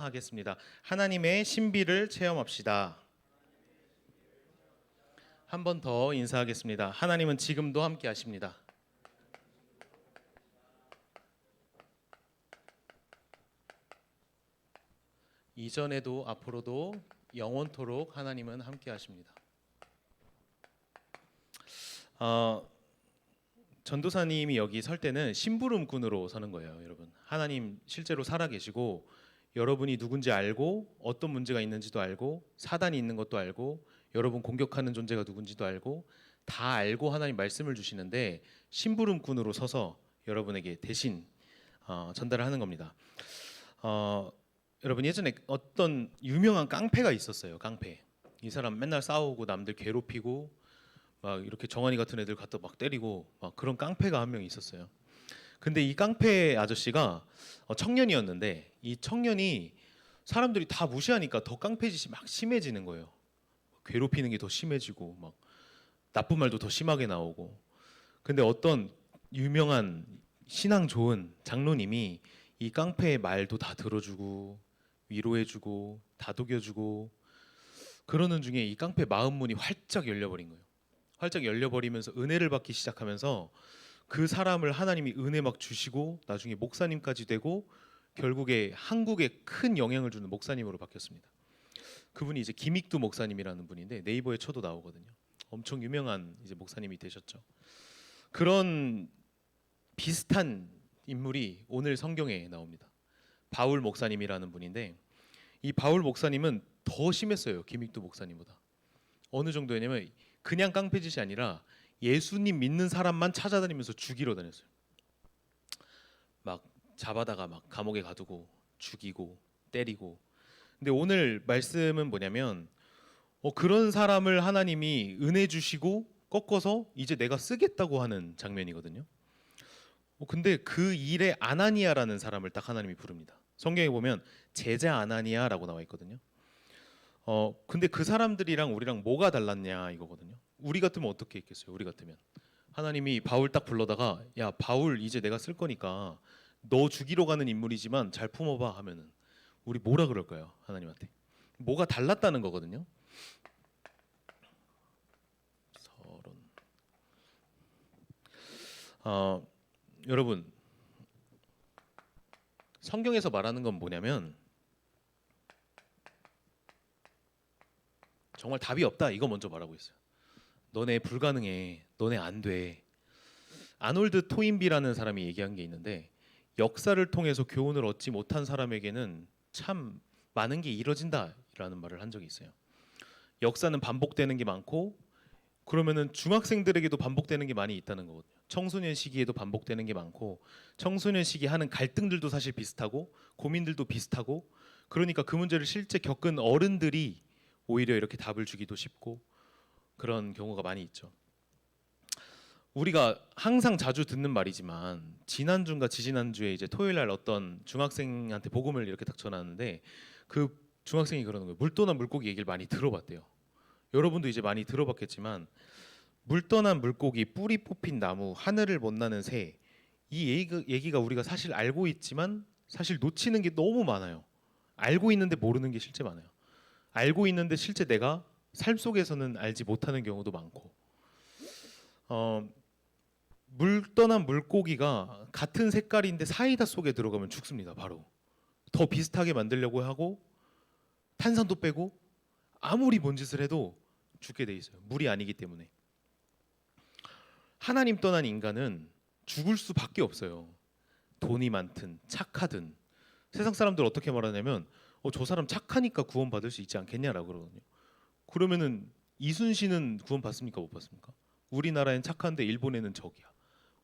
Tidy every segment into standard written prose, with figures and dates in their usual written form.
하겠습니다. 하나님의 신비를 체험합시다. 한 번 더 인사하겠습니다. 하나님은 지금도 함께 하십니다. 이전에도 앞으로도 영원토록 하나님은 함께 하십니다. 전도사님이 여기 설 때는 심부름꾼으로 서는 거예요, 여러분. 하나님 실제로 살아계시고 여러분이 누군지 알고 어떤 문제가 있는지도 알고 사단이 있는 것도 알고 여러분 공격하는 존재가 누군지도 알고 다 알고 하나님 말씀을 주시는데 심부름꾼으로 서서 여러분에게 대신 전달을 하는 겁니다. 여러분 예전에 어떤 유명한 깡패가 있었어요. 깡패. 이 사람 맨날 싸우고 남들 괴롭히고 막 이렇게 정한이 같은 애들 갖다 막 때리고 막 그런 깡패가 한 명 있었어요. 근데 이 깡패 아저씨가 청년이었는데 이 청년이 사람들이 다 무시하니까 더 깡패짓이 막 심해지는 거예요. 괴롭히는 게 더 심해지고 막 나쁜 말도 더 심하게 나오고. 근데 어떤 유명한 신앙 좋은 장로님이 이 깡패의 말도 다 들어주고 위로해주고 다독여주고 그러는 중에 이 깡패 마음 문이 활짝 열려버린 거예요. 활짝 열려버리면서 은혜를 받기 시작하면서 그 사람을 하나님이 은혜 막 주시고 나중에 목사님까지 되고 결국에 한국에 큰 영향을 주는 목사님으로 바뀌었습니다. 그분이 이제 김익두 목사님이라는 분인데 네이버에 쳐도 나오거든요. 엄청 유명한 이제 목사님이 되셨죠. 그런 비슷한 인물이 오늘 성경에 나옵니다. 바울 목사님이라는 분인데 이 바울 목사님은 더 심했어요. 김익두 목사님보다. 어느 정도였냐면 그냥 깡패짓이 아니라 예수님 믿는 사람만 찾아다니면서 죽이러 다녔어요. 막 잡아다가 막 감옥에 가두고 죽이고 때리고. 근데 오늘 말씀은 뭐냐면 그런 사람을 하나님이 은혜 주시고 꺾어서 이제 내가 쓰겠다고 하는 장면이거든요. 근데 그 일에 아나니아라는 사람을 딱 하나님이 부릅니다. 성경에 보면 제자 아나니아라고 나와 있거든요. 근데 그 사람들이랑 우리랑 뭐가 달랐냐 이거거든요. 우리 같으면 어떻게 했겠어요? 우리 같으면 하나님이 바울 딱 불러다가 야 바울 이제 내가 쓸 거니까 너 죽이러 가는 인물이지만 잘 품어봐 하면은 우리 뭐라 그럴까요? 하나님한테 뭐가 달랐다는 거거든요. 서론. 여러분 성경에서 말하는 건 뭐냐면 정말 답이 없다 이거 먼저 말하고 있어요. 너네 불가능해. 너네 안 돼. 아놀드 토인비라는 사람이 얘기한 게 있는데 역사를 통해서 교훈을 얻지 못한 사람에게는 참 많은 게 이뤄진다라는 말을 한 적이 있어요. 역사는 반복되는 게 많고 그러면은 중학생들에게도 반복되는 게 많이 있다는 거거든요. 청소년 시기에도 반복되는 게 많고 청소년 시기 하는 갈등들도 사실 비슷하고 고민들도 비슷하고 그러니까 그 문제를 실제 겪은 어른들이 오히려 이렇게 답을 주기도 쉽고 그런 경우가 많이 있죠. 우리가 항상 자주 듣는 말이지만 지난주인가 지지난주에 이제 토요일 날 어떤 중학생한테 복음을 이렇게 딱 전하는데 그 중학생이 그러는 거예요. 물 떠난 물고기 얘기를 많이 들어봤대요. 여러분도 이제 많이 들어봤겠지만 물 떠난 물고기, 뿌리 뽑힌 나무, 하늘을 못 나는 새, 이 얘기가 우리가 사실 알고 있지만 사실 놓치는 게 너무 많아요. 알고 있는데 모르는 게 실제 많아요. 알고 있는데 실제 내가 삶 속에서는 알지 못하는 경우도 많고 물 떠난 물고기가 같은 색깔인데 사이다 속에 들어가면 죽습니다. 바로 더 비슷하게 만들려고 하고 탄산도 빼고 아무리 뭔 짓을 해도 죽게 돼 있어요. 물이 아니기 때문에. 하나님 떠난 인간은 죽을 수밖에 없어요. 돈이 많든 착하든. 세상 사람들 어떻게 말하냐면 저 사람 착하니까 구원받을 수 있지 않겠냐라고 그러거든요. 그러면은 이순신은 구원받습니까 못 받습니까? 우리나라엔 착한데 일본에는 적이야.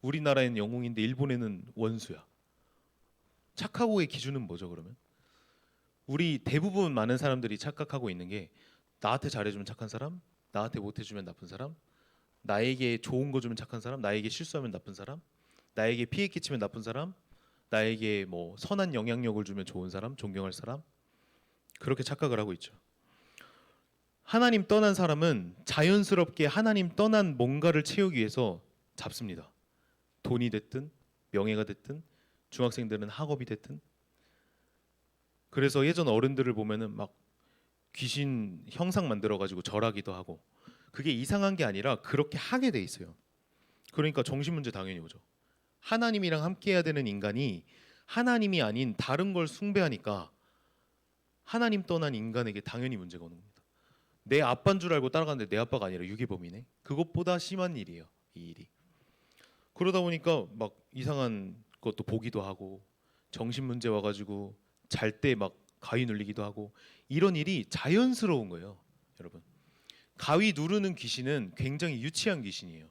우리나라엔 영웅인데 일본에는 원수야. 착하고의 기준은 뭐죠 그러면? 우리 대부분 많은 사람들이 착각하고 있는 게 나한테 잘해주면 착한 사람, 나한테 못해주면 나쁜 사람, 나에게 좋은 거 주면 착한 사람, 나에게 실수하면 나쁜 사람, 나에게 피해 끼치면 나쁜 사람, 나에게 뭐 선한 영향력을 주면 좋은 사람, 존경할 사람 그렇게 착각을 하고 있죠. 하나님 떠난 사람은 자연스럽게 하나님 떠난 뭔가를 채우기 위해서 잡습니다. 돈이 됐든 명예가 됐든 중학생들은 학업이 됐든 그래서 예전 어른들을 보면은 막 귀신 형상 만들어 가지고 절하기도 하고 그게 이상한 게 아니라 그렇게 하게 돼 있어요. 그러니까 정신 문제 당연히 오죠. 하나님이랑 함께 해야 되는 인간이 하나님이 아닌 다른 걸 숭배하니까 하나님 떠난 인간에게 당연히 문제가 오는 겁니다. 내 아빠인 줄 알고 따라가는데 내 아빠가 아니라 유괴범이네. 그것보다 심한 일이에요. 이 일이. 그러다 보니까 막 이상한 것도 보기도 하고 정신 문제 와가지고 잘 때 막 가위 눌리기도 하고 이런 일이 자연스러운 거예요, 여러분. 가위 누르는 귀신은 굉장히 유치한 귀신이에요.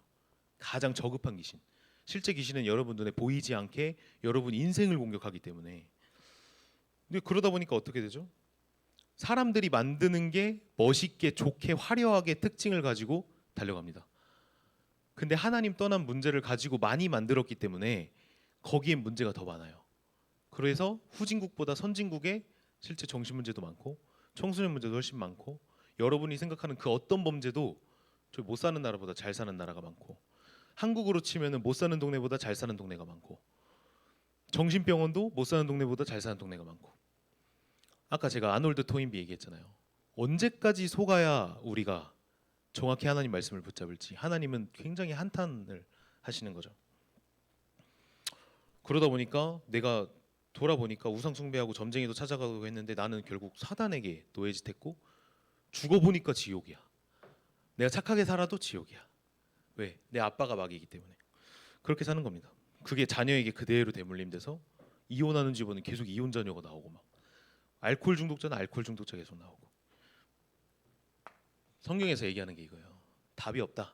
가장 저급한 귀신. 실제 귀신은 여러분 눈에 보이지 않게 여러분 인생을 공격하기 때문에. 근데 그러다 보니까 어떻게 되죠? 사람들이 만드는 게 멋있게 좋게 화려하게 특징을 가지고 달려갑니다. 근데 하나님 떠난 문제를 가지고 많이 만들었기 때문에 거기엔 문제가 더 많아요. 그래서 후진국보다 선진국에 실제 정신 문제도 많고 청소년 문제도 훨씬 많고 여러분이 생각하는 그 어떤 범죄도 저 못 사는 나라보다 잘 사는 나라가 많고 한국으로 치면은 못 사는 동네보다 잘 사는 동네가 많고 정신병원도 못 사는 동네보다 잘 사는 동네가 많고 아까 제가 아놀드 토인비 얘기했잖아요. 언제까지 속아야 우리가 정확히 하나님 말씀을 붙잡을지 하나님은 굉장히 한탄을 하시는 거죠. 그러다 보니까 내가 돌아보니까 우상 숭배하고 점쟁이도 찾아가고 했는데 나는 결국 사단에게 노예짓했고 죽어보니까 지옥이야. 내가 착하게 살아도 지옥이야. 왜? 내 아빠가 마귀이기 때문에. 그렇게 사는 겁니다. 그게 자녀에게 그대로 대물림돼서 이혼하는 집은 계속 이혼 자녀가 나오고 막 알코올 중독자는 알코올 중독자 계속 나오고 성경에서 얘기하는 게 이거예요. 답이 없다.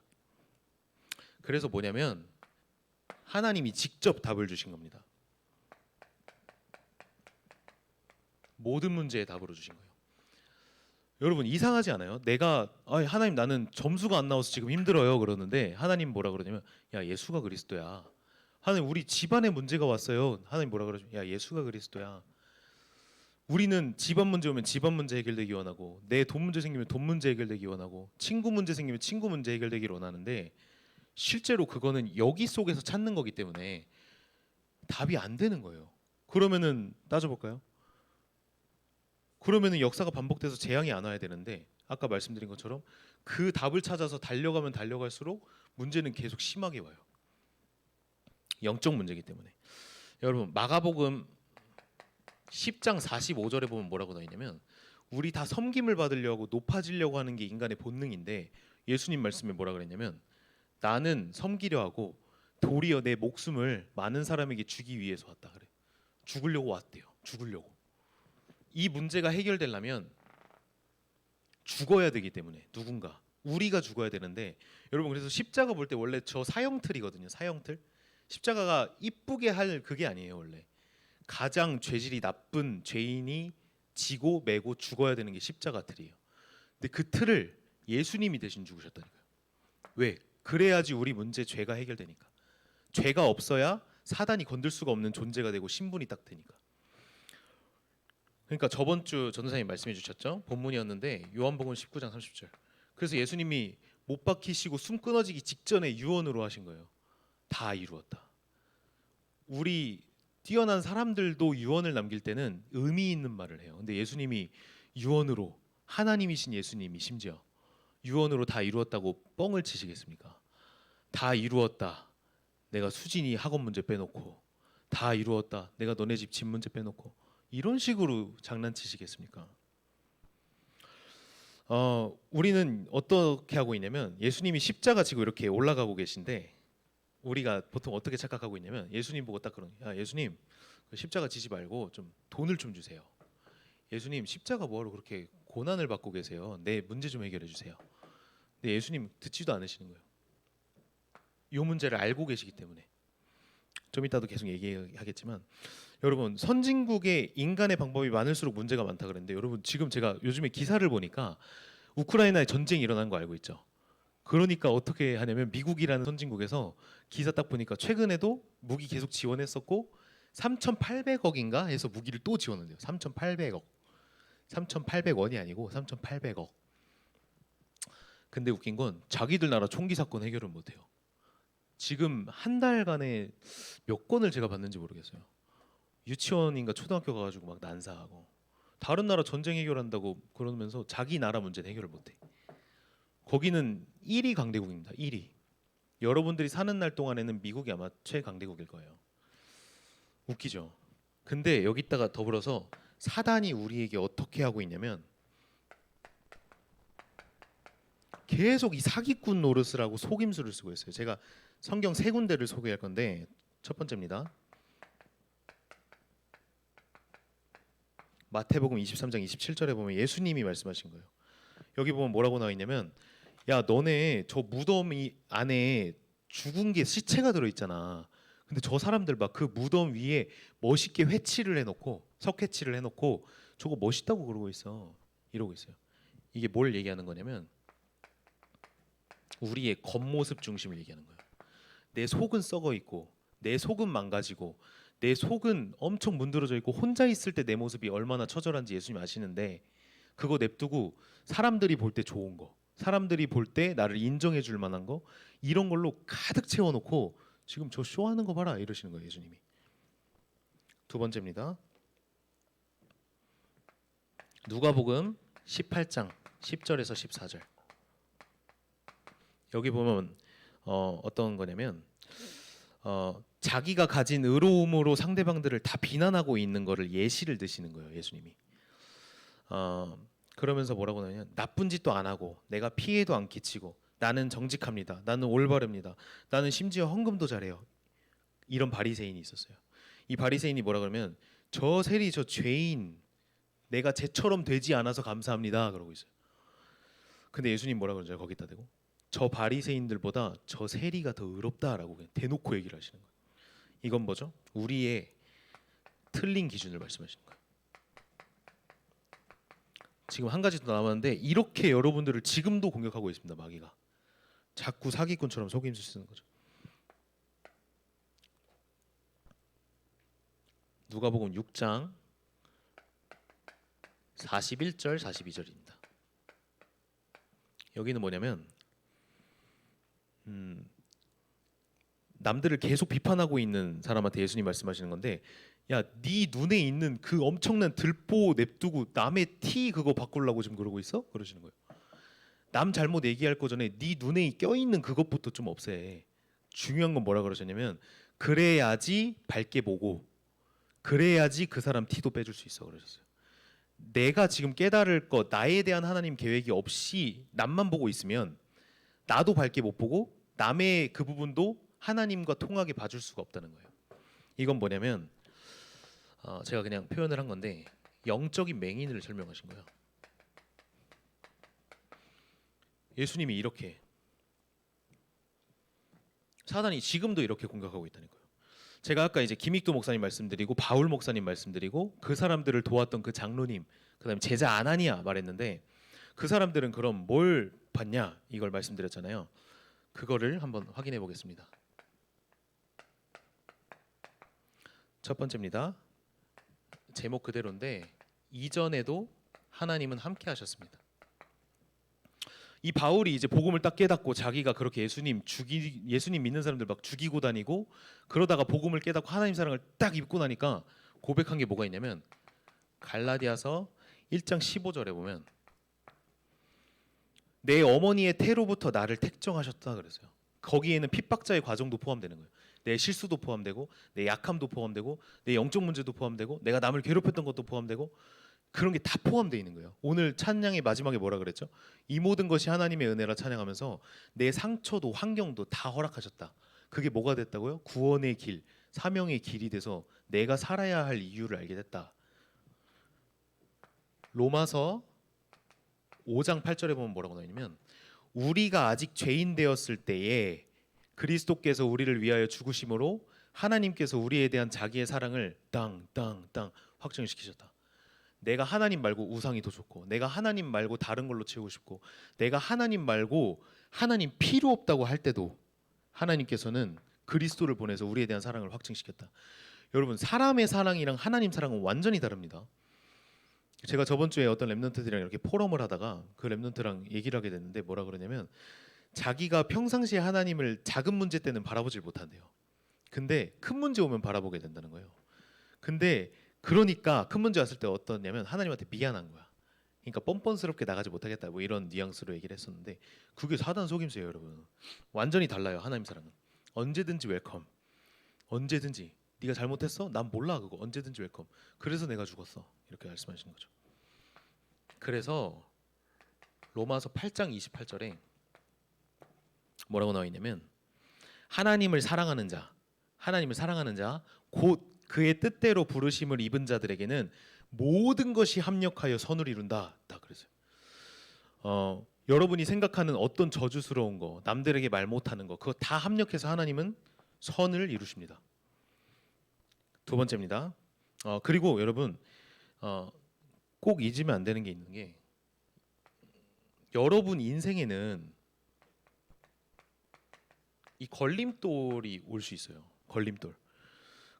그래서 뭐냐면 하나님이 직접 답을 주신 겁니다. 모든 문제의 답으로 주신 거예요. 여러분 이상하지 않아요? 내가 하나님 나는 점수가 안 나와서 지금 힘들어요 그러는데 하나님 뭐라 그러냐면 야 예수가 그리스도야. 하나님 우리 집안에 문제가 왔어요. 하나님 뭐라 그러죠? 야 예수가 그리스도야. 우리는 집안 문제 오면 집안 문제 해결되기 원하고 내 돈 문제 생기면 돈 문제 해결되기 원하고 친구 문제 생기면 친구 문제 해결되기를 원하는데 실제로 그거는 여기 속에서 찾는 거기 때문에 답이 안 되는 거예요. 그러면은 따져볼까요? 그러면은 역사가 반복돼서 재앙이 안 와야 되는데 아까 말씀드린 것처럼 그 답을 찾아서 달려가면 달려갈수록 문제는 계속 심하게 와요. 영적 문제이기 때문에. 여러분 마가복음 10장 45절에 보면 뭐라고 나와 있냐면 우리 다 섬김을 받으려고 높아지려고 하는 게 인간의 본능인데 예수님 말씀에 뭐라 그랬냐면 나는 섬기려 하고 도리어 내 목숨을 많은 사람에게 주기 위해서 왔다 그래. 죽으려고 왔대요. 죽으려고. 이 문제가 해결되려면 죽어야 되기 때문에 누군가 우리가 죽어야 되는데 여러분 그래서 십자가 볼 때 원래 저 사형틀이거든요. 사형틀. 십자가가 이쁘게 할 그게 아니에요. 원래 가장 죄질이 나쁜 죄인이 지고 매고 죽어야 되는 게 십자가 틀이에요. 근데 그 틀을 예수님이 대신 죽으셨다니까요. 왜? 그래야지 우리 문제 죄가 해결되니까. 죄가 없어야 사단이 건들 수가 없는 존재가 되고 신분이 딱 되니까. 그러니까 저번 주 전도사님 말씀해 주셨죠? 본문이었는데 요한복음 19장 30절. 그래서 예수님이 못 박히시고 숨 끊어지기 직전에 유언으로 하신 거예요. 다 이루었다. 우리 뛰어난 사람들도 유언을 남길 때는 의미 있는 말을 해요. 근데 예수님이 유언으로 하나님이신 예수님이 심지어 유언으로 다 이루었다고 뻥을 치시겠습니까? 다 이루었다. 내가 수진이 학원 문제 빼놓고 다 이루었다. 내가 너네 집 집 문제 빼놓고 이런 식으로 장난치시겠습니까? 우리는 어떻게 하고 있냐면 예수님이 십자가 지고 이렇게 올라가고 계신데 우리가 보통 어떻게 착각하고 있냐면 예수님 보고 딱 그러는 야 예수님 그 십자가 지지 말고 좀 돈을 좀 주세요. 예수님 십자가 뭐하러 그렇게 고난을 받고 계세요. 내 문제 좀 해결해 주세요. 근데 예수님 듣지도 않으시는 거예요. 이 문제를 알고 계시기 때문에 좀 이따도 계속 얘기하겠지만 여러분 선진국의 인간의 방법이 많을수록 문제가 많다 그랬는데 여러분 지금 제가 요즘에 기사를 보니까 우크라이나에 전쟁이 일어난 거 알고 있죠? 그러니까 어떻게 하냐면 미국이라는 선진국에서 기사 딱 보니까 최근에도 무기 계속 지원했었고 3,800억인가 해서 무기를 또 지원한대요. 3,800억. 3,800원이 아니고 3,800억. 근데 웃긴 건 자기들 나라 총기 사건 해결을 못 해요. 지금 한 달간에 몇 건을 제가 봤는지 모르겠어요. 유치원인가 초등학교 가가지고 막 난사하고 다른 나라 전쟁 해결한다고 그러면서 자기 나라 문제는 해결을 못해. 거기는 1위 강대국입니다. 1위. 여러분들이 사는 날 동안에는 미국이 아마 최강대국일 거예요. 웃기죠. 근데 여기다가 더불어서 사단이 우리에게 어떻게 하고 있냐면 계속 이 사기꾼 노릇을 하고 속임수를 쓰고 있어요. 제가 성경 세 군데를 소개할 건데 첫 번째입니다. 마태복음 23장 27절에 보면 예수님이 말씀하신 거예요. 여기 보면 뭐라고 나와 있냐면 야 너네 저 무덤 안에 죽은 게 시체가 들어있잖아. 근데 저 사람들 막 그 무덤 위에 멋있게 회치를 해놓고 석회치를 해놓고 저거 멋있다고 그러고 있어. 이러고 있어요. 이게 뭘 얘기하는 거냐면 우리의 겉모습 중심을 얘기하는 거예요. 내 속은 썩어 있고 내 속은 망가지고 내 속은 엄청 문드러져 있고 혼자 있을 때 내 모습이 얼마나 처절한지 예수님 아시는데 그거 냅두고 사람들이 볼 때 좋은 거, 사람들이 볼 때 나를 인정해 줄 만한 거 이런 걸로 가득 채워놓고 지금 저 쇼하는 거 봐라 이러시는 거예요 예수님이. 두 번째입니다. 누가복음 18장 10절에서 14절. 여기 보면 어떤 거냐면 자기가 가진 의로움으로 상대방들을 다 비난하고 있는 거를 예시를 드시는 거예요 예수님이. 그러면서 뭐라고 하냐면 나쁜 짓도 안 하고 내가 피해도 안 끼치고 나는 정직합니다. 나는 올바릅니다. 나는 심지어 헌금도 잘해요. 이런 바리새인이 있었어요. 이 바리새인이 뭐라 그러면 저 세리 저 죄인 내가 쟤처럼 되지 않아서 감사합니다 그러고 있어요. 근데 예수님 뭐라 그러죠? 거기다 대고 저 바리새인들보다 저 세리가 더 의롭다라고 그냥 대놓고 얘기를 하시는 거예요. 이건 뭐죠? 우리의 틀린 기준을 말씀하시는 거예요. 지금 한 가지 더 남았는데 이렇게 여러분들을 지금도 공격하고 있습니다. 마귀가 자꾸 사기꾼처럼 속임수 쓰는 거죠. 누가복음 6장 41절 42절입니다. 여기는 뭐냐면 남들을 계속 비판하고 있는 사람한테 예수님 말씀하시는 건데 야, 네 눈에 있는 그 엄청난 들보 냅두고 남의 티 그거 바꾸려고 지금 그러고 있어? 그러시는 거예요. 남 잘못 얘기할 거 전에 네 눈에 껴있는 그것부터 좀 없애. 중요한 건 뭐라 그러셨냐면 그래야지 밝게 보고 그래야지 그 사람 티도 빼줄 수 있어 그러셨어요. 내가 지금 깨달을 것 나에 대한 하나님 계획이 없이 남만 보고 있으면 나도 밝게 못 보고 남의 그 부분도 하나님과 통하게 봐줄 수가 없다는 거예요. 이건 뭐냐면 제가 그냥 표현을 한 건데 영적인 맹인을 설명하신 거예요. 예수님이 이렇게 사단이 지금도 이렇게 공격하고 있다는 거예요. 제가 아까 이제 김익도 목사님 말씀드리고 바울 목사님 말씀드리고 그 사람들을 도왔던 그 장로님 그다음에 제자 아나니아 말했는데 그 사람들은 그럼 뭘 봤냐 이걸 말씀드렸잖아요. 그거를 한번 확인해 보겠습니다. 첫 번째입니다. 제목 그대로인데 이전에도 하나님은 함께 하셨습니다. 이 바울이 이제 복음을 딱 깨닫고 자기가 그렇게 예수님 믿는 사람들 막 죽이고 다니고 그러다가 복음을 깨닫고 하나님 사랑을 딱 입고 나니까 고백한 게 뭐가 있냐면 갈라디아서 1장 15절에 보면 내 어머니의 태로부터 나를 택정하셨다 그랬어요. 거기에는 핍박자의 과정도 포함되는 거예요. 내 실수도 포함되고 내 약함도 포함되고 내 영적 문제도 포함되고 내가 남을 괴롭혔던 것도 포함되고 그런 게 다 포함되어 있는 거예요. 오늘 찬양의 마지막에 뭐라 그랬죠? 이 모든 것이 하나님의 은혜라 찬양하면서 내 상처도 환경도 다 허락하셨다. 그게 뭐가 됐다고요? 구원의 길, 사명의 길이 돼서 내가 살아야 할 이유를 알게 됐다. 로마서 5장 8절에 보면 뭐라고 나오냐면 우리가 아직 죄인 되었을 때에 그리스도께서 우리를 위하여 죽으심으로 하나님께서 우리에 대한 자기의 사랑을 땅 확정시키셨다. 내가 하나님 말고 우상이 더 좋고 내가 하나님 말고 다른 걸로 채우고 싶고 내가 하나님 말고 하나님 필요 없다고 할 때도 하나님께서는 그리스도를 보내서 우리에 대한 사랑을 확증시켰다. 여러분 사람의 사랑이랑 하나님 사랑은 완전히 다릅니다. 제가 저번 주에 어떤 랩런트들이랑 이렇게 포럼을 하다가 그 랩런트랑 얘기를 하게 됐는데 뭐라 그러냐면 자기가 평상시에 하나님을 작은 문제 때는 바라보질 못한대요. 근데 큰 문제 오면 바라보게 된다는 거예요. 근데 그러니까 큰 문제 왔을 때 어떠냐면 하나님한테 미안한 거야. 그러니까 뻔뻔스럽게 나가지 못하겠다 뭐 이런 뉘앙스로 얘기를 했었는데 그게 사단 속임수예요, 여러분. 완전히 달라요. 하나님 사랑은 언제든지 웰컴. 언제든지 네가 잘못했어? 난 몰라 그거. 언제든지 웰컴. 그래서 내가 죽었어. 이렇게 말씀하시는 거죠. 그래서 로마서 8장 28절에 뭐라고 나와 있냐면 하나님을 사랑하는 자, 하나님을 사랑하는 자, 곧 그의 뜻대로 부르심을 입은 자들에게는 모든 것이 합력하여 선을 이룬다. 딱 그랬어요. 여러분이 생각하는 어떤 저주스러운 거, 남들에게 말 못하는 거, 그거 다 합력해서 하나님은 선을 이루십니다. 두 번째입니다. 그리고 여러분 꼭 잊으면 안 되는 게 있는 게 여러분 인생에는 이 걸림돌이 올 수 있어요. 걸림돌.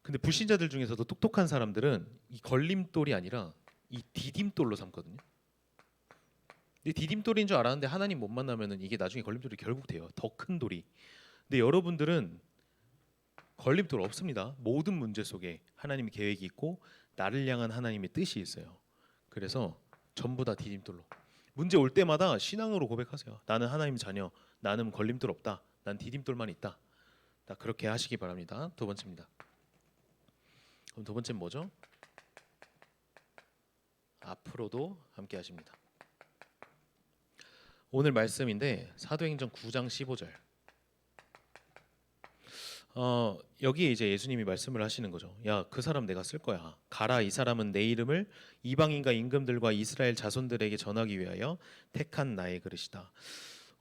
근데 불신자들 중에서도 똑똑한 사람들은 이 걸림돌이 아니라 이 디딤돌로 삼거든요. 근데 디딤돌인 줄 알았는데 하나님 못 만나면은 이게 나중에 걸림돌이 결국 돼요. 더 큰 돌이. 근데 여러분들은 걸림돌 없습니다. 모든 문제 속에 하나님의 계획이 있고 나를 향한 하나님의 뜻이 있어요. 그래서 전부 다 디딤돌로. 문제 올 때마다 신앙으로 고백하세요. 나는 하나님 자녀. 나는 걸림돌 없다. 난 디딤돌만 있다. 그렇게 하시기 바랍니다. 두 번째입니다. 그럼 두 번째는 뭐죠? 앞으로도 함께 하십니다. 오늘 말씀인데 사도행전 9장 15절. 여기에 이제 예수님이 말씀을 하시는 거죠. 야, 그 사람 내가 쓸 거야. 가라, 이 사람은 내 이름을 이방인과 임금들과 이스라엘 자손들에게 전하기 위하여 택한 나의 그릇이다.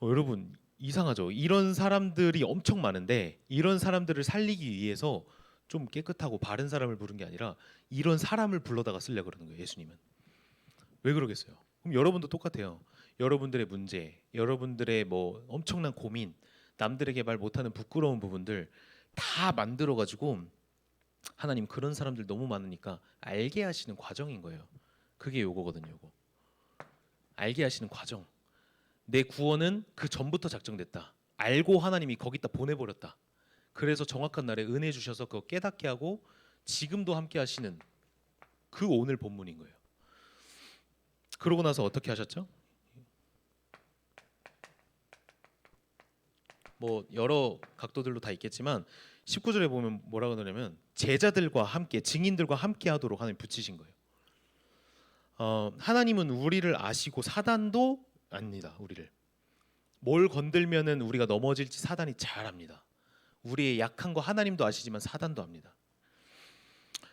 여러분 이상하죠. 이런 사람들이 엄청 많은데 이런 사람들을 살리기 위해서 좀 깨끗하고 바른 사람을 부른 게 아니라 이런 사람을 불러다가 쓰려 그러는 거예요. 예수님은. 왜 그러겠어요? 그럼 여러분도 똑같아요. 여러분들의 문제, 여러분들의 뭐 엄청난 고민, 남들에게 말 못하는 부끄러운 부분들 다 만들어 가지고 하나님 그런 사람들 너무 많으니까 알게 하시는 과정인 거예요. 그게 요거거든요. 요거. 알게 하시는 과정. 내 구원은 그 전부터 작정됐다. 알고 하나님이 거기다 보내버렸다. 그래서 정확한 날에 은혜 주셔서 그거 깨닫게 하고 지금도 함께 하시는 그 오늘 본문인 거예요. 그러고 나서 어떻게 하셨죠? 뭐 여러 각도들로 다 있겠지만 19절에 보면 뭐라고 하냐면 제자들과 함께 증인들과 함께 하도록 하나님 붙이신 거예요. 하나님은 우리를 아시고 사단도 압니다. 우리를 뭘 건들면은 우리가 넘어질지 사단이 잘 압니다. 우리의 약한 거 하나님도 아시지만 사단도 압니다.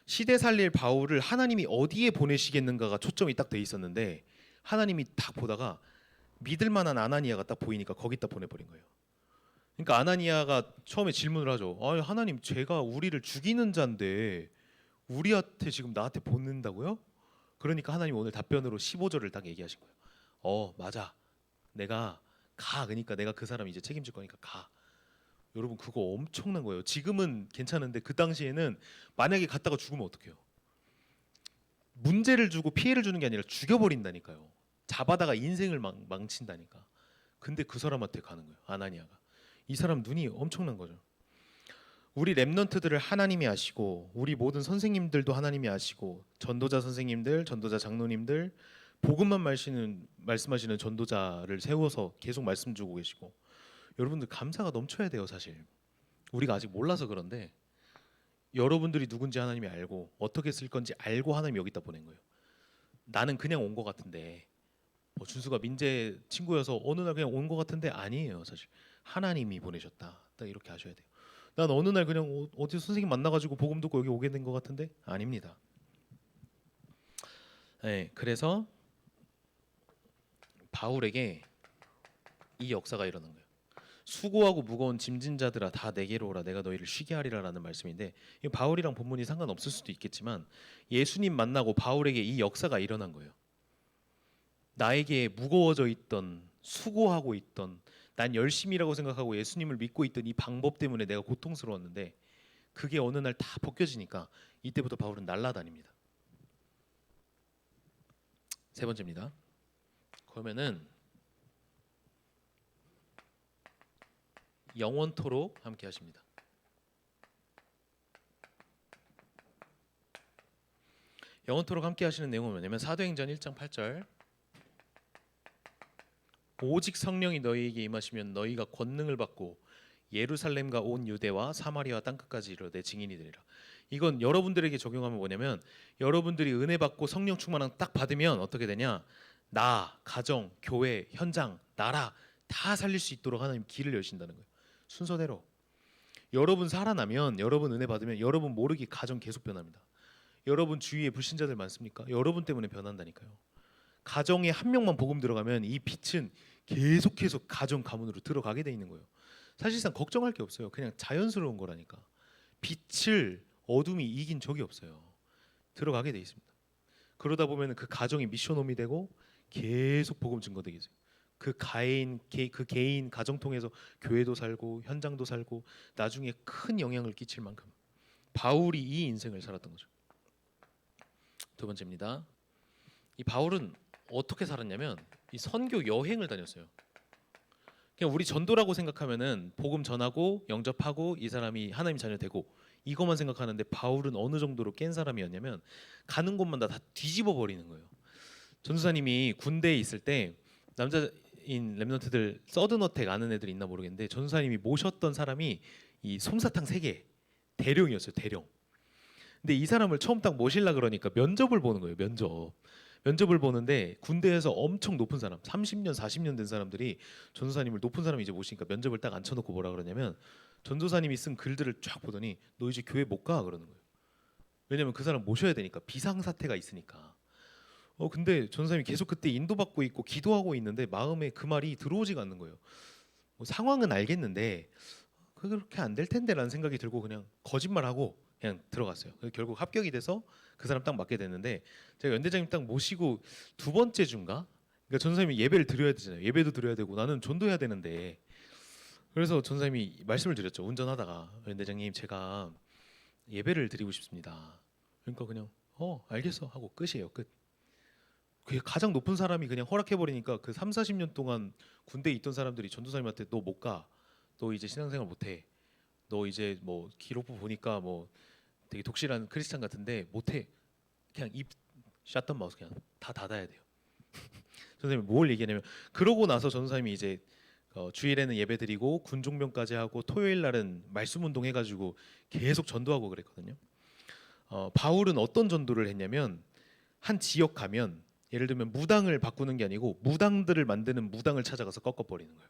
시대 살릴 바울을 하나님이 어디에 보내시겠는가가 초점이 딱 돼 있었는데 하나님이 딱 보다가 믿을 만한 아나니아가 딱 보이니까 거기다 보내버린 거예요. 그러니까 아나니아가 처음에 질문을 하죠. 아니 하나님 제가 우리를 죽이는 자인데 우리한테 지금 나한테 보낸다고요? 그러니까 하나님 오늘 답변으로 15절을 딱 얘기하신 거예요. 맞아. 내가 가. 그러니까 내가 그 사람 이제 책임질 거니까 가. 여러분 그거 엄청난 거예요. 지금은 괜찮은데 그 당시에는 만약에 갔다가 죽으면 어떡해요? 문제를 주고 피해를 주는 게 아니라 죽여버린다니까요. 잡아다가 인생을 망친다니까. 근데 그 사람한테 가는 거예요. 아나니아가. 이 사람 눈이 엄청난 거죠. 우리 랩넌트들을 하나님이 아시고 우리 모든 선생님들도 하나님이 아시고 전도자 선생님들, 전도자 장로님들 복음만 말씀하시는 전도자를 세워서 계속 말씀 주고 계시고 여러분들 감사가 넘쳐야 돼요. 사실 우리가 아직 몰라서 그런데 여러분들이 누군지 하나님이 알고 어떻게 쓸 건지 알고 하나님이 여기다 보낸 거예요. 나는 그냥 온 것 같은데 준수가 민재 친구여서 어느 날 그냥 온 것 같은데 아니에요. 사실 하나님이 보내셨다. 딱 이렇게 하셔야 돼요. 난 어느 날 그냥 어디 선생님 만나가지고 복음 듣고 여기 오게 된 것 같은데 아닙니다. 네, 그래서 바울에게 이 역사가 일어난 거예요. 수고하고 무거운 짐진 자들아 다 내게로 오라 내가 너희를 쉬게 하리라라는 말씀인데 바울이랑 본문이 상관없을 수도 있겠지만 예수님 만나고 바울에게 이 역사가 일어난 거예요. 나에게 무거워져 있던 수고하고 있던 난 열심이라고 생각하고 예수님을 믿고 있던 이 방법 때문에 내가 고통스러웠는데 그게 어느 날 다 벗겨지니까 이때부터 바울은 날아다닙니다. 세 번째입니다. 그러면은 영원토록 함께 하십니다. 영원토록 함께 하시는 내용은 뭐냐면 사도행전 1장 8절 오직 성령이 너희에게 임하시면 너희가 권능을 받고 예루살렘과 온 유대와 사마리아 땅끝까지 이르러 내 증인이 되리라. 이건 여러분들에게 적용하면 뭐냐면 여러분들이 은혜 받고 성령 충만을 딱 받으면 어떻게 되냐? 나, 가정, 교회, 현장, 나라 다 살릴 수 있도록 하나님 길을 여신다는 거예요. 순서대로. 여러분 살아나면 여러분 은혜 받으면 여러분 모르게 가정 계속 변합니다. 여러분 주위에 불신자들 많습니까? 여러분 때문에 변한다니까요. 가정에 한 명만 복음 들어가면 이 빛은 계속해서 가정 가문으로 들어가게 돼 있는 거예요. 사실상 걱정할 게 없어요. 그냥 자연스러운 거라니까. 빛을 어둠이 이긴 적이 없어요. 들어가게 돼 있습니다. 그러다 보면 그 가정이 미션홈이 되고 계속 복음 증거되게 돼요. 그 개인 가정 통해서 교회도 살고 현장도 살고 나중에 큰 영향을 끼칠 만큼 바울이 이 인생을 살았던 거죠. 두 번째입니다. 이 바울은 어떻게 살았냐면 이 선교 여행을 다녔어요. 그냥 우리 전도라고 생각하면은 복음 전하고 영접하고 이 사람이 하나님 자녀 되고 이것만 생각하는데 바울은 어느 정도로 깬 사람이었냐면 가는 곳마다 다 뒤집어 버리는 거예요. 전수사님이 군대에 있을 때 남자인 랩런트들 서든어택 아는 애들 있나 모르겠는데 전수사님이 모셨던 사람이 이 솜사탕 3개 대령이었어요. 대령. 근데 이 사람을 처음 딱 모실라 그러니까 면접을 보는 거예요. 면접을 보는데 군대에서 엄청 높은 사람 30년 40년 된 사람들이 전도사님을 높은 사람이 이제 모시니까 면접을 딱 앉혀놓고 뭐라 그러냐면 전도사님이 쓴 글들을 쫙 보더니 너 이제 교회 못 가 그러는 거예요. 왜냐면 그 사람 모셔야 되니까 비상사태가 있으니까. 근데 전도사님이 계속 그때 인도받고 있고 기도하고 있는데 마음에 그 말이 들어오지가 않는 거예요. 뭐 상황은 알겠는데 그렇게 안 될 텐데라는 생각이 들고 그냥 거짓말하고 그냥 들어갔어요. 결국 합격이 돼서 그 사람 딱 맡게 됐는데 제가 연대장님 딱 모시고 두 번째 주인가? 그러니까 전사님이 예배를 드려야 되잖아요. 예배도 드려야 되고 나는 전도해야 되는데 그래서 전사님이 말씀을 드렸죠. 운전하다가 연대장님 제가 예배를 드리고 싶습니다. 그러니까 그냥 알겠어 하고 끝이에요. 끝. 그 가장 높은 사람이 그냥 허락해 버리니까 그 3, 40년 동안 군대에 있던 사람들이 전도사님한테 너 못 가. 너 이제 신앙생활 못 해. 너 이제 뭐 기록부 보니까 뭐 되게 독실한 크리스찬 같은데 못해. 그냥 입 샷던 마우스 그냥 다 닫아야 돼요. 선생님이 뭘 얘기하냐면 그러고 나서 전사님이 이제 주일에는 예배드리고 군종병까지 하고 토요일 날은 말씀 운동 해가지고 계속 전도하고 그랬거든요. 바울은 어떤 전도를 했냐면 한 지역 가면 예를 들면 무당을 바꾸는 게 아니고 무당들을 만드는 무당을 찾아가서 꺾어버리는 거예요.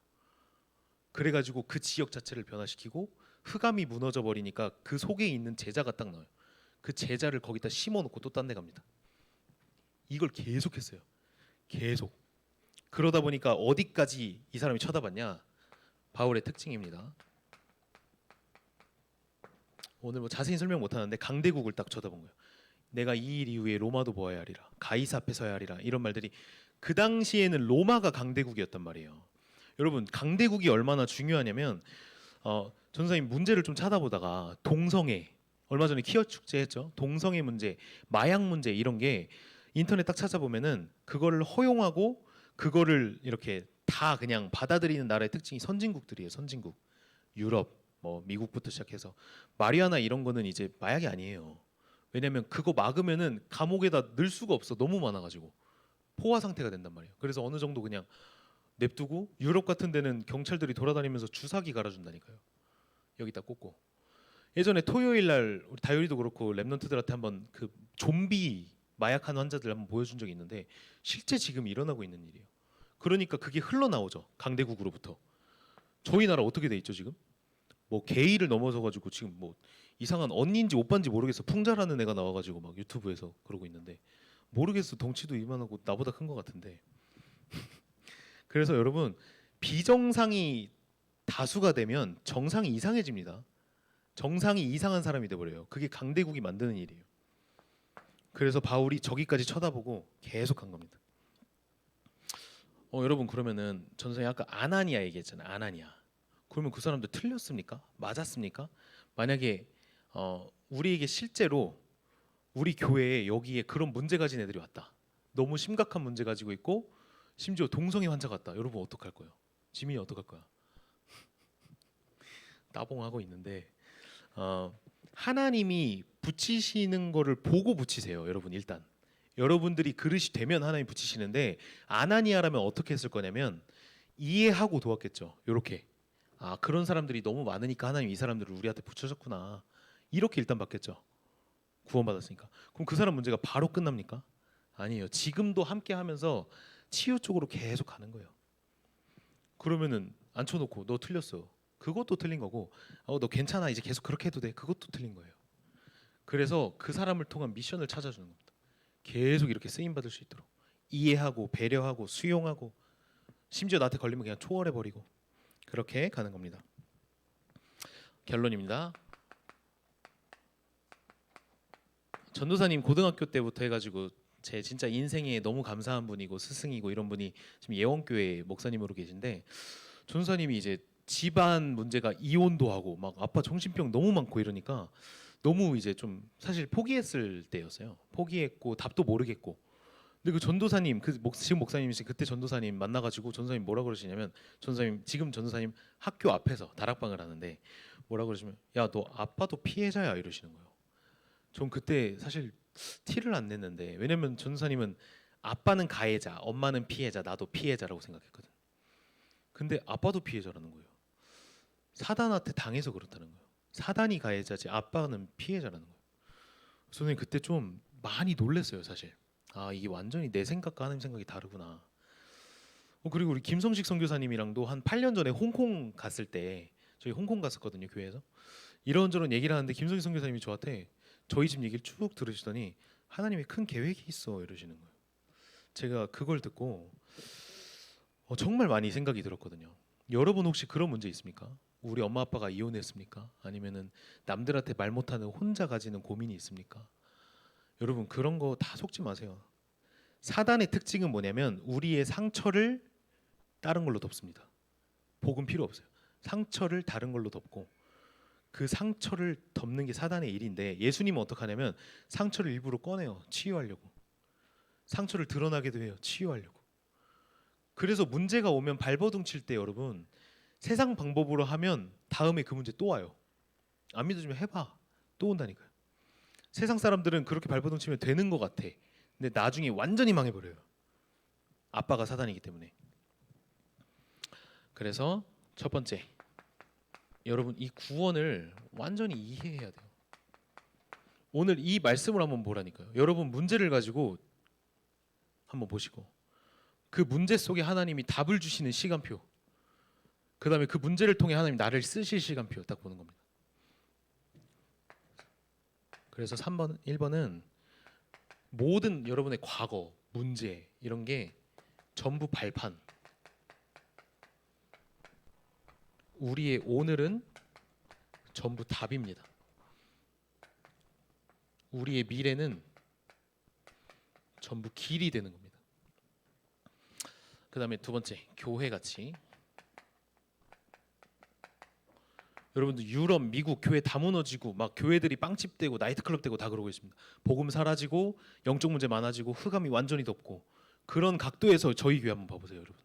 그래가지고 그 지역 자체를 변화시키고 흑암이 무너져 버리니까 그 속에 있는 제자가 딱 나와요. 그 제자를 거기다 심어놓고 또 딴 데 갑니다. 이걸 계속했어요. 계속. 그러다 보니까 어디까지 이 사람이 쳐다봤냐? 바울의 특징입니다. 오늘 뭐 자세히 설명 못하는데 강대국을 딱 쳐다본 거예요. 내가 이 일 이후에 로마도 보아야 하리라. 가이사 앞에 서야 하리라. 이런 말들이 그 당시에는 로마가 강대국이었단 말이에요. 여러분 강대국이 얼마나 중요하냐면 전사님 문제를 좀 찾아보다가 동성애 얼마 전에 키어 축제 했죠. 동성애 문제, 마약 문제 이런 게 인터넷 딱 찾아보면은 그거를 허용하고 그거를 이렇게 다 그냥 받아들이는 나라의 특징이 선진국들이에요. 선진국. 유럽, 뭐 미국부터 시작해서 마리아나 이런 거는 이제 마약이 아니에요. 왜냐면 그거 막으면은 감옥에다 넣을 수가 없어. 너무 많아가지고 포화 상태가 된단 말이에요. 그래서 어느 정도 그냥 냅두고 유럽 같은 데는 경찰들이 돌아다니면서 주사기 갈아준다니까요. 여기다 꽂고. 예전에 토요일 날 우리 다효리도 그렇고 랩런트들한테 한번 그 좀비 마약한 환자들 한번 보여준 적이 있는데 실제 지금 일어나고 있는 일이에요. 그러니까 그게 흘러나오죠. 강대국으로부터. 저희 나라 어떻게 돼 있죠 지금? 뭐 게이를 넘어서 가지고 지금 뭐 이상한 언니인지 오빠인지 모르겠어. 풍자라는 애가 나와가지고 막 유튜브에서 그러고 있는데 모르겠어. 덩치도 이만하고 나보다 큰 것 같은데. 그래서 여러분 비정상이 다수가 되면 정상이 이상해집니다. 정상이 이상한 사람이 돼버려요. 그게 강대국이 만드는 일이에요. 그래서 바울이 저기까지 쳐다보고 계속 간 겁니다. 여러분 그러면은 전선이 아까 아나니아 얘기했잖아요. 아나니아. 그러면 그 사람들 틀렸습니까? 맞았습니까? 만약에 우리에게 실제로 우리 교회에 여기에 그런 문제 가진 애들이 왔다. 너무 심각한 문제 가지고 있고 심지어 동성애 환자 같다. 여러분 어떡할 거예요? 지민이 어떡할 거야? 따봉하고 있는데 하나님이 붙이시는 거를 보고 붙이세요. 여러분 일단 여러분들이 그릇이 되면 하나님 붙이시는데 아나니아라면 어떻게 했을 거냐면 이해하고 도왔겠죠. 요렇게 그런 사람들이 너무 많으니까 하나님 이 사람들을 우리한테 붙여줬구나 이렇게 일단 받겠죠. 구원받았으니까. 그럼 그 사람 문제가 바로 끝납니까? 아니에요. 지금도 함께 하면서 치유 쪽으로 계속 가는 거예요. 그러면은 앉혀놓고 너 틀렸어. 그것도 틀린 거고 너 괜찮아 이제 계속 그렇게 해도 돼. 그것도 틀린 거예요. 그래서 그 사람을 통한 미션을 찾아주는 겁니다. 계속 이렇게 쓰임 받을 수 있도록 이해하고 배려하고 수용하고 심지어 나한테 걸리면 그냥 초월해 버리고 그렇게 가는 겁니다. 결론입니다. 전도사님 고등학교 때부터 해가지고 제 진짜 인생에 너무 감사한 분이고 스승이고 이런 분이 지금 예원교회 목사님으로 계신데 전도사님이 이제 집안 문제가 이혼도 하고 막 아빠 정신병 너무 많고 이러니까 너무 이제 좀 사실 포기했을 때였어요. 포기했고 답도 모르겠고. 근데 그 전도사님 지금 목사님이신 그때 전도사님 만나가지고 전도사님 뭐라 그러시냐면 전도사님 지금 전도사님 학교 앞에서 다락방을 하는데 뭐라 그러시면 야 너 아빠도 피해자야 이러시는 거예요. 전 그때 사실 티를 안 냈는데 왜냐면 전도사님은 아빠는 가해자, 엄마는 피해자, 나도 피해자라고 생각했거든. 근데 아빠도 피해자라는 거예요. 사단한테 당해서 그렇다는 거예요. 사단이 가해자지 아빠는 피해자라는 거예요. 저는 그때 좀 많이 놀랐어요, 사실. 이게 완전히 내 생각과 하는 생각이 다르구나. 그리고 우리 김성식 선교사님이랑도 한 8년 전에 홍콩 갔을 때 저희 홍콩 갔었거든요, 교회에서. 이런저런 얘기를 하는데 김성식 선교사님이 저한테 저희 집 얘기를 쭉 들으시더니 하나님의 큰 계획이 있어 이러시는 거예요. 제가 그걸 듣고 정말 많이 생각이 들었거든요. 여러분 혹시 그런 문제 있습니까? 우리 엄마 아빠가 이혼했습니까? 아니면은 남들한테 말 못하는 혼자 가지는 고민이 있습니까? 여러분 그런 거 다 속지 마세요. 사단의 특징은 뭐냐면 우리의 상처를 다른 걸로 덮습니다. 복음 필요 없어요. 상처를 다른 걸로 덮고 그 상처를 덮는 게 사단의 일인데 예수님은 어떻게 하냐면 상처를 일부러 꺼내요. 치유하려고. 상처를 드러나게도 해요. 치유하려고. 그래서 문제가 오면 발버둥 칠 때 여러분 세상 방법으로 하면 다음에 그 문제 또 와요. 안 믿어주면 해봐. 또 온다니까요. 세상 사람들은 그렇게 발버둥 치면 되는 것 같아. 근데 나중에 완전히 망해버려요. 아빠가 사단이기 때문에. 그래서 첫 번째, 여러분 이 구원을 완전히 이해해야 돼요. 오늘 이 말씀을 한번 보라니까요. 여러분 문제를 가지고 한번 보시고 그 문제 속에 하나님이 답을 주시는 시간표, 그 다음에 그 문제를 통해 하나님 나를 쓰실 시간표 딱 보는 겁니다. 그래서 3번, 1번은 모든 여러분의 과거, 문제 이런 게 전부 발판. 우리의 오늘은 전부 답입니다. 우리의 미래는 전부 길이 되는 겁니다. 그 다음에 두 번째, 교회 가치. 여러분들 유럽, 미국 교회 다 무너지고 막 교회들이 빵집 되고 나이트클럽 되고 다 그러고 있습니다. 복음 사라지고 영적 문제 많아지고 흑암이 완전히 덮고 그런 각도에서 저희 교회 한번 봐보세요, 여러분.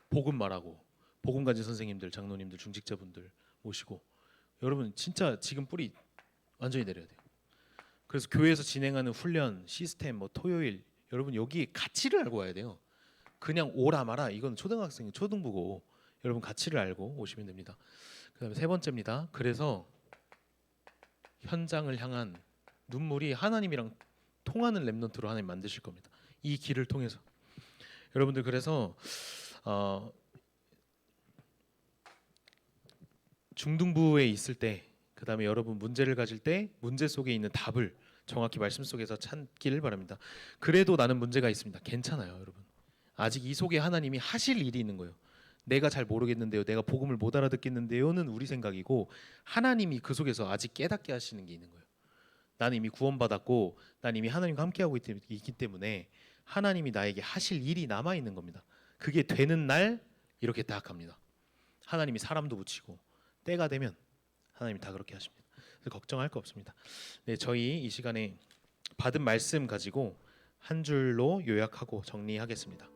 복음 말하고 복음 가진 선생님들, 장로님들, 중직자분들 모시고 여러분 진짜 지금 뿌리 완전히 내려야 돼요. 그래서 교회에서 진행하는 훈련, 시스템, 뭐 토요일 여러분 여기 가치를 알고 와야 돼요. 그냥 오라 마라 이건 초등학생, 초등부고 여러분 가치를 알고 오시면 됩니다. 그다음에 세 번째입니다. 그래서 현장을 향한 눈물이 하나님이랑 통하는 렘넌트로 하나님 만드실 겁니다. 이 길을 통해서 여러분들 그래서 중등부에 있을 때 그다음에 여러분 문제를 가질 때 문제 속에 있는 답을 정확히 말씀 속에서 찾기를 바랍니다. 그래도 나는 문제가 있습니다. 괜찮아요, 여러분. 아직 이 속에 하나님이 하실 일이 있는 거예요. 내가 잘 모르겠는데요. 내가 복음을 못 알아듣겠는데요는 우리 생각이고 하나님이 그 속에서 아직 깨닫게 하시는 게 있는 거예요. 나는 이미 구원받았고 난 이미 하나님과 함께하고 있기 때문에 하나님이 나에게 하실 일이 남아 있는 겁니다. 그게 되는 날 이렇게 딱 갑니다. 하나님이 사람도 붙이고 때가 되면 하나님이 다 그렇게 하십니다. 그래서 걱정할 거 없습니다. 네, 저희 이 시간에 받은 말씀 가지고 한 줄로 요약하고 정리하겠습니다.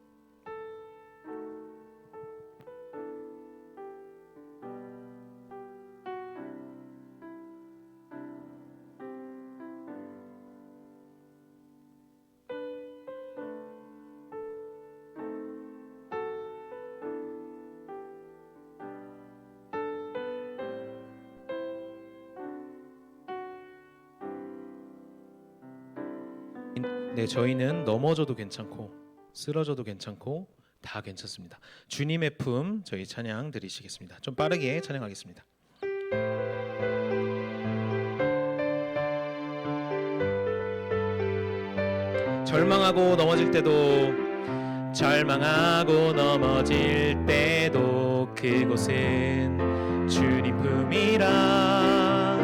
네, 저희는 넘어져도 괜찮고 쓰러져도 괜찮고 다 괜찮습니다. 주님의 품 저희 찬양 드리시겠습니다. 좀 빠르게 찬양하겠습니다. 절망하고 넘어질 때도 절망하고 넘어질 때도 그곳은 주님 품이라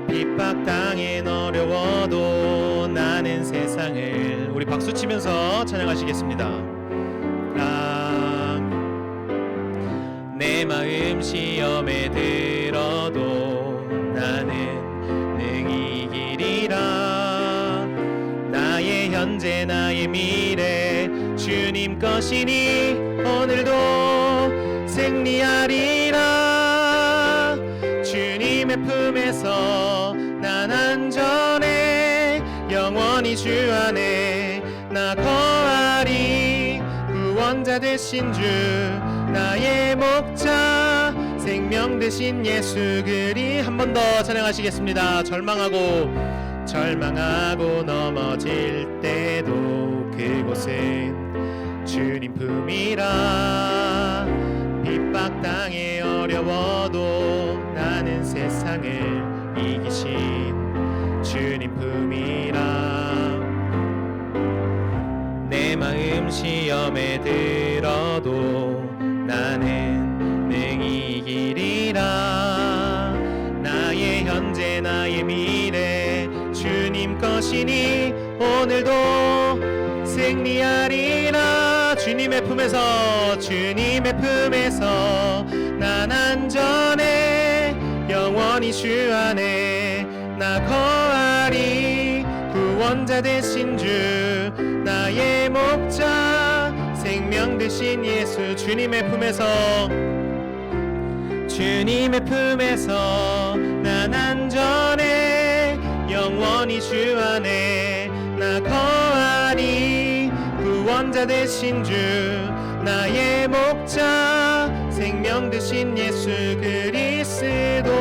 핍박당해 어려워도 나는 세상을 우리 박수치면서 찬양하시겠습니다. 내 마음 시험에 들어도 나는 능히 이기리라 나의 현재 나의 미래 주님 것이니 오늘도 승리하리라 주님의 품에서 난 안전해 영원히 주 안에 나 거하리 구원자 되신 주 나의 목자 생명 되신 예수 그리 한 번 더 찬양하시겠습니다. 절망하고 넘어질 때도 그곳은 주님 품이라 핍박당해 어려워도 나는 세상을 이기신 주님 품이라 내 마음 시험에 들어도 나는 능히 이기리라 나의 현재 나의 미래 주님 것이니 오늘도 승리하리라 주님의 품에서 난 안전해 영원히 주 안에 나 거하리 구원자 되신 주 나의 목자 생명 되신 예수 주님의 품에서 난 안전해 영원히 주 안에 나 거하리 구원자 되신 주 나의 목자 생명 되신 예수 그리스도